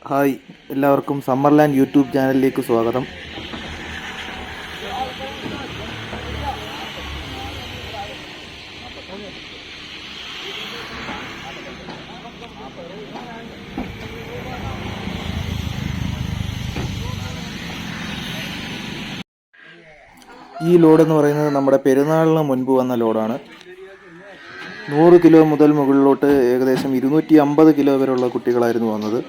Hi, എല്ലാവർക്കും Summerland YouTube ചാനലിലേക്ക് സ്വാഗതം. ഈ ലോഡെന്ന് പറയുന്നത് നമ്മുടെ പെരുന്നാളിന് മുൻപ് വന്ന ലോഡാണ്. 100 കിലോ മുതൽ മുകളിലോട്ട് ഏകദേശം 250 കിലോ വരെയുള്ള കുട്ടികളായിരുന്നു വന്നത്.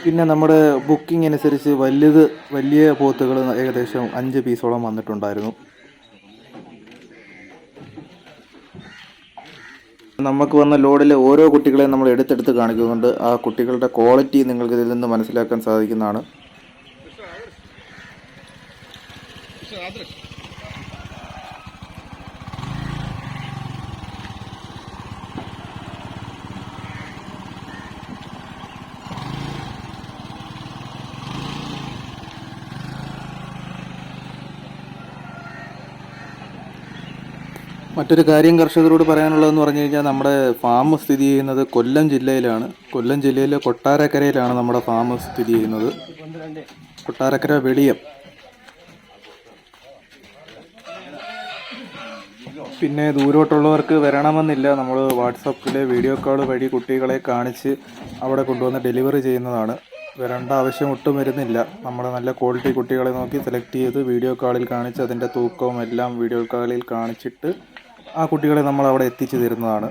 പിന്നെ നമ്മുടെ ബുക്കിംഗ് അനുസരിച്ച് വലിയ പോത്തുകൾ ഏകദേശം 5 പീസോളം വന്നിട്ടുണ്ടായിരുന്നു. നമുക്ക് വന്ന ലോഡിലെ ഓരോ കുട്ടികളെയും നമ്മൾ എടുത്തെടുത്ത് കാണിക്കുന്നുണ്ട്. ആ കുട്ടികളുടെ ക്വാളിറ്റി നിങ്ങൾക്ക് ഇതിൽ നിന്ന് മനസ്സിലാക്കാൻ സാധിക്കുന്നതാണ്. മറ്റൊരു കാര്യം കർഷകരോട് പറയാനുള്ളതെന്ന് പറഞ്ഞു കഴിഞ്ഞാൽ, നമ്മുടെ ഫാം സ്ഥിതി ചെയ്യുന്നത് കൊല്ലം ജില്ലയിലാണ്. കൊല്ലം ജില്ലയിലെ കൊട്ടാരക്കരയിലാണ് നമ്മുടെ ഫാം സ്ഥിതി ചെയ്യുന്നത്. കൊട്ടാരക്കര വെളിയം. പിന്നെ ദൂരോട്ടുള്ളവർക്ക് വരണമെന്നില്ല. നമ്മൾ വാട്സപ്പിലെ വീഡിയോ കോൾ വഴി കുട്ടികളെ കാണിച്ച് അവിടെ കൊണ്ടുവന്ന് ഡെലിവറി ചെയ്യുന്നതാണ്. വരേണ്ട ആവശ്യം ഒട്ടും വരുന്നില്ല. നമ്മൾ നല്ല ക്വാളിറ്റി കുട്ടികളെ നോക്കി സെലക്ട് ചെയ്ത് വീഡിയോ കോളിൽ കാണിച്ച് അതിൻ്റെ തൂക്കവും എല്ലാം വീഡിയോ കോളിൽ കാണിച്ചിട്ട് ആ കുട്ടികളെ നമ്മൾ അവിടെ എത്തിച്ചു തരുന്നതാണ്.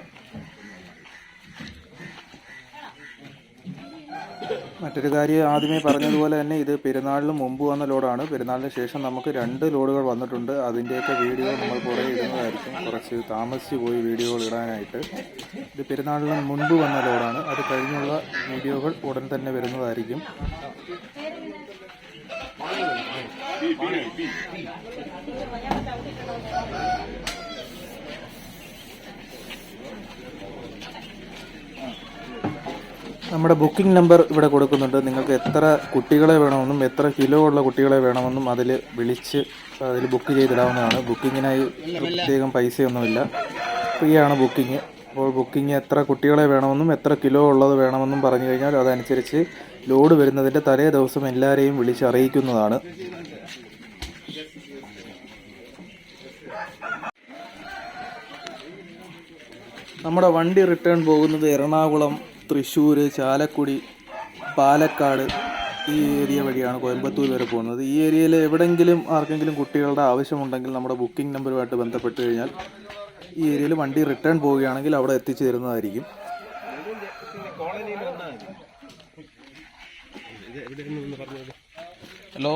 മറ്റൊരു കാര്യം ആദ്യമേ പറഞ്ഞതുപോലെ തന്നെ ഇത് പെരുന്നാളിന് മുമ്പ് വന്ന ലോഡാണ്. പെരുന്നാളിന് ശേഷം നമുക്ക് 2 ലോഡുകൾ വന്നിട്ടുണ്ട്. അതിൻ്റെയൊക്കെ വീഡിയോ നമ്മൾ കുറേ ഇടുന്നതായിരിക്കും. കുറച്ച് താമസിച്ച് പോയി വീഡിയോകൾ ഇടാനായിട്ട്. ഇത് പെരുന്നാളിന് മുൻപ് വന്ന ലോഡാണ്. അത് കഴിഞ്ഞുള്ള വീഡിയോകൾ ഉടൻ തന്നെ വരുന്നതായിരിക്കും. നമ്മുടെ ബുക്കിംഗ് നമ്പർ ഇവിടെ കൊടുക്കുന്നുണ്ട്. നിങ്ങൾക്ക് എത്ര കുട്ടികളെ വേണമെന്നും എത്ര കിലോ ഉള്ള കുട്ടികളെ വേണമെന്നും അതിൽ വിളിച്ച് അതിൽ ബുക്ക് ചെയ്തിടാവുന്നതാണ്. ബുക്കിങ്ങിനായി പ്രത്യേകം പൈസയൊന്നുമില്ല, ഫ്രീ ആണ് ബുക്കിംഗ്. അപ്പോൾ ബുക്കിംഗ് എത്ര കുട്ടികളെ വേണമെന്നും എത്ര കിലോ ഉള്ളത് വേണമെന്നും പറഞ്ഞു കഴിഞ്ഞാൽ അതനുസരിച്ച് ലോഡ് വരുന്നതിൻ്റെ തലേ ദിവസം എല്ലാവരെയും വിളിച്ച് അറിയിക്കുന്നതാണ്. നമ്മുടെ വണ്ടി റിട്ടേൺ പോകുന്നത് എറണാകുളം, തൃശ്ശൂർ, ചാലക്കുടി, പാലക്കാട് ഈ ഏരിയ വഴിയാണ് കോയമ്പത്തൂർ വരെ പോകുന്നത്. ഈ ഏരിയയിൽ എവിടെയെങ്കിലും ആർക്കെങ്കിലും കുട്ടികളുടെ ആവശ്യമുണ്ടെങ്കിൽ നമ്മുടെ ബുക്കിംഗ് നമ്പറുമായിട്ട് ബന്ധപ്പെട്ട് കഴിഞ്ഞാൽ ഈ ഏരിയയിൽ വണ്ടി റിട്ടേൺ പോവുകയാണെങ്കിൽ അവിടെ എത്തിച്ചു തരുന്നതായിരിക്കും. ഹലോ,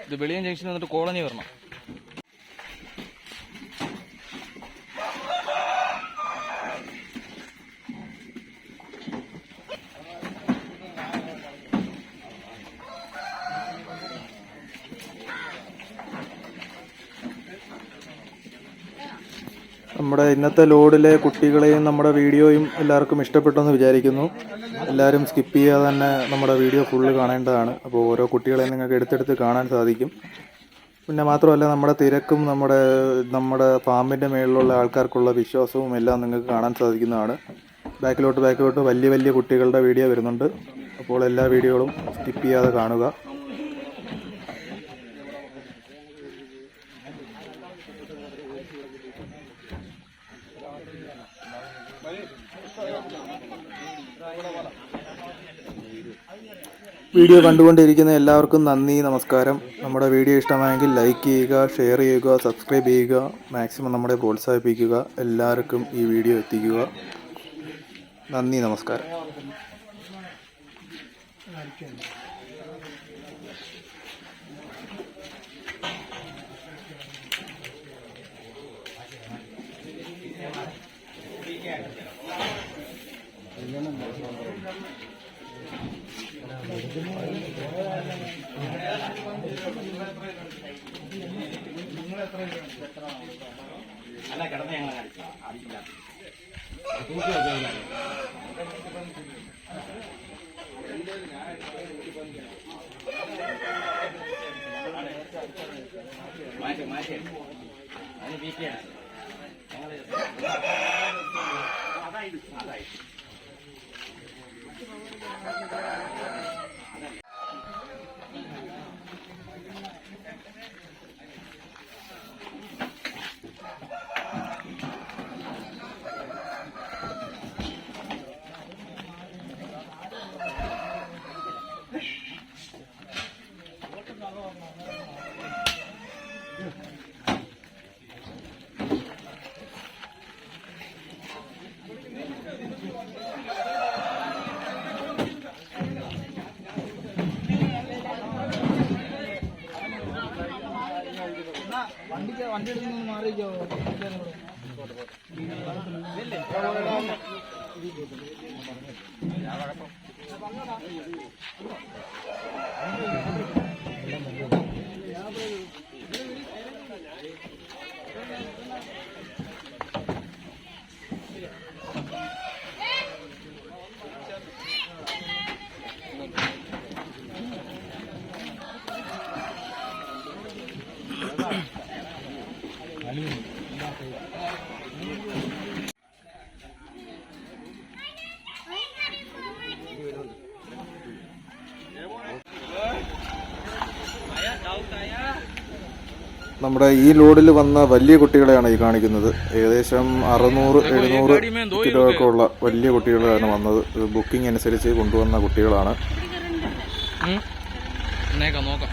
ഇത് വെളിയം ജംഗ്ഷനിൽ വന്നിട്ട് കോളനി വരണം. നമ്മുടെ ഇന്നത്തെ ലോഡിലെ കുട്ടികളെയും നമ്മുടെ വീഡിയോയും എല്ലാവർക്കും ഇഷ്ടപ്പെട്ടെന്ന് വിചാരിക്കുന്നു. എല്ലാവരും സ്കിപ്പ് ചെയ്യാതെ തന്നെ നമ്മുടെ വീഡിയോ ഫുള്ള് കാണേണ്ടതാണ്. അപ്പോൾ ഓരോ കുട്ടികളെയും നിങ്ങൾക്ക് എടുത്തെടുത്ത് കാണാൻ സാധിക്കും. പിന്നെ മാത്രമല്ല, നമ്മുടെ തിരക്കും നമ്മുടെ ഫാമിൻ്റെ മേളിലുള്ള ആൾക്കാർക്കുള്ള വിശ്വാസവും എല്ലാം നിങ്ങൾക്ക് കാണാൻ സാധിക്കുന്നതാണ്. ബാക്കിലോട്ട് വലിയ കുട്ടികളുടെ വീഡിയോ വരുന്നുണ്ട്. അപ്പോൾ എല്ലാ വീഡിയോകളും സ്കിപ്പ് ചെയ്യാതെ കാണുക. വീഡിയോ കണ്ടുകൊണ്ടിരിക്കുന്ന എല്ലാവർക്കും നന്ദി, നമസ്കാരം. നമ്മുടെ വീഡിയോ ഇഷ്ടമായെങ്കിൽ ലൈക്ക് ചെയ്യുക, ഷെയർ ചെയ്യുക, സബ്സ്ക്രൈബ് ചെയ്യുക. മാക്സിമം നമ്മളെ പ്രോത്സാഹിപ്പിക്കുക. എല്ലാവർക്കും ഈ വീഡിയോ എത്തിക്കുക. നന്ദി, നമസ്കാരം. അല്ല കിടന്ന് ഞങ്ങൾ അടിക്കില്ല. മാറ്റി അതിന് വീട്ടിയാണ് ഞങ്ങൾ അതായത് നമ്മുടെ ഈ ലോഡിൽ വന്ന വലിയ കുട്ടികളെയാണ് ഈ കാണിക്കുന്നത്. ഏകദേശം 600-700 കിലോ ഒക്കെ ഉള്ള വലിയ കുട്ടികളാണ് വന്നത്. ബുക്കിംഗ് അനുസരിച്ച് കൊണ്ടുവന്ന കുട്ടികളാണ്. നോക്കാം.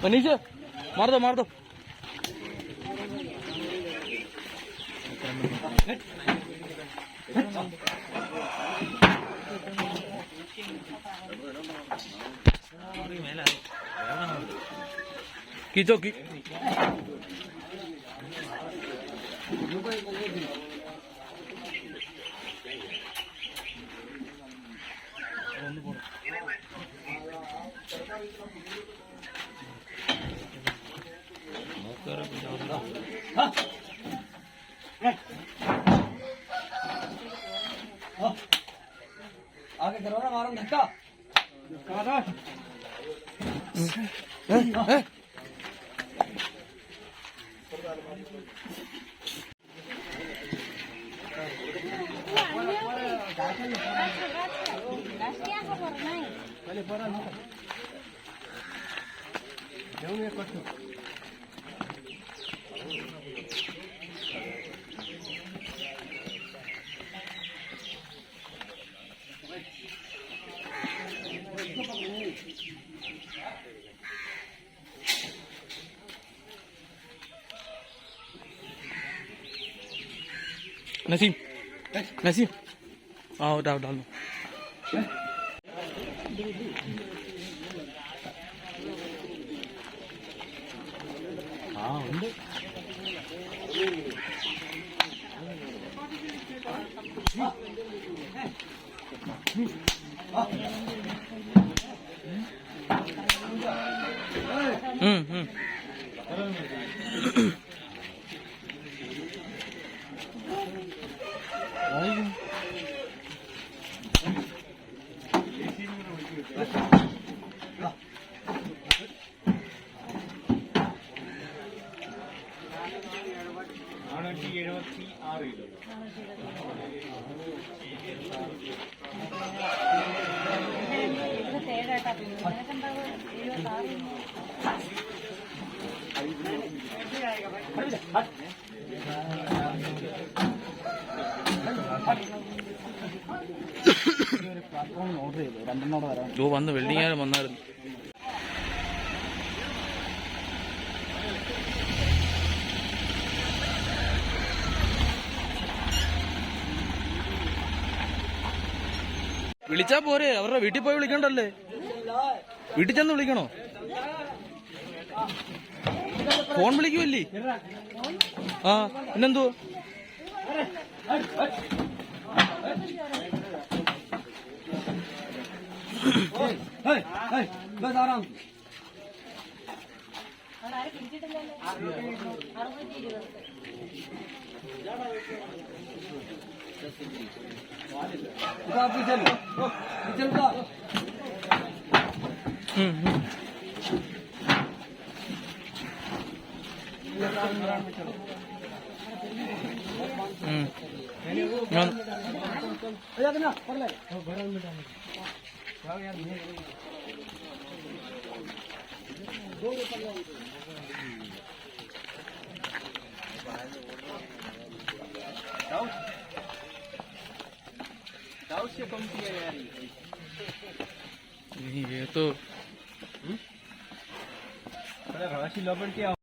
मनीष मार दो खींचो आगे करो ना, मारो धक्का। नसीम आओ डाल लो വന്ന് വെൽഡിംഗ് വന്നായിരുന്നു. വിളിച്ചാ പോരെ, അവരുടെ വീട്ടിൽ പോയി വിളിക്കണ്ടല്ലേ? വീട്ടിൽ ചെന്ന് വിളിക്കണോ? ഫോൺ വിളിക്കുമല്ലേ? ആ പിന്നെന്തോ बस आराम से पीछे पीछे ये तो राशि लपट के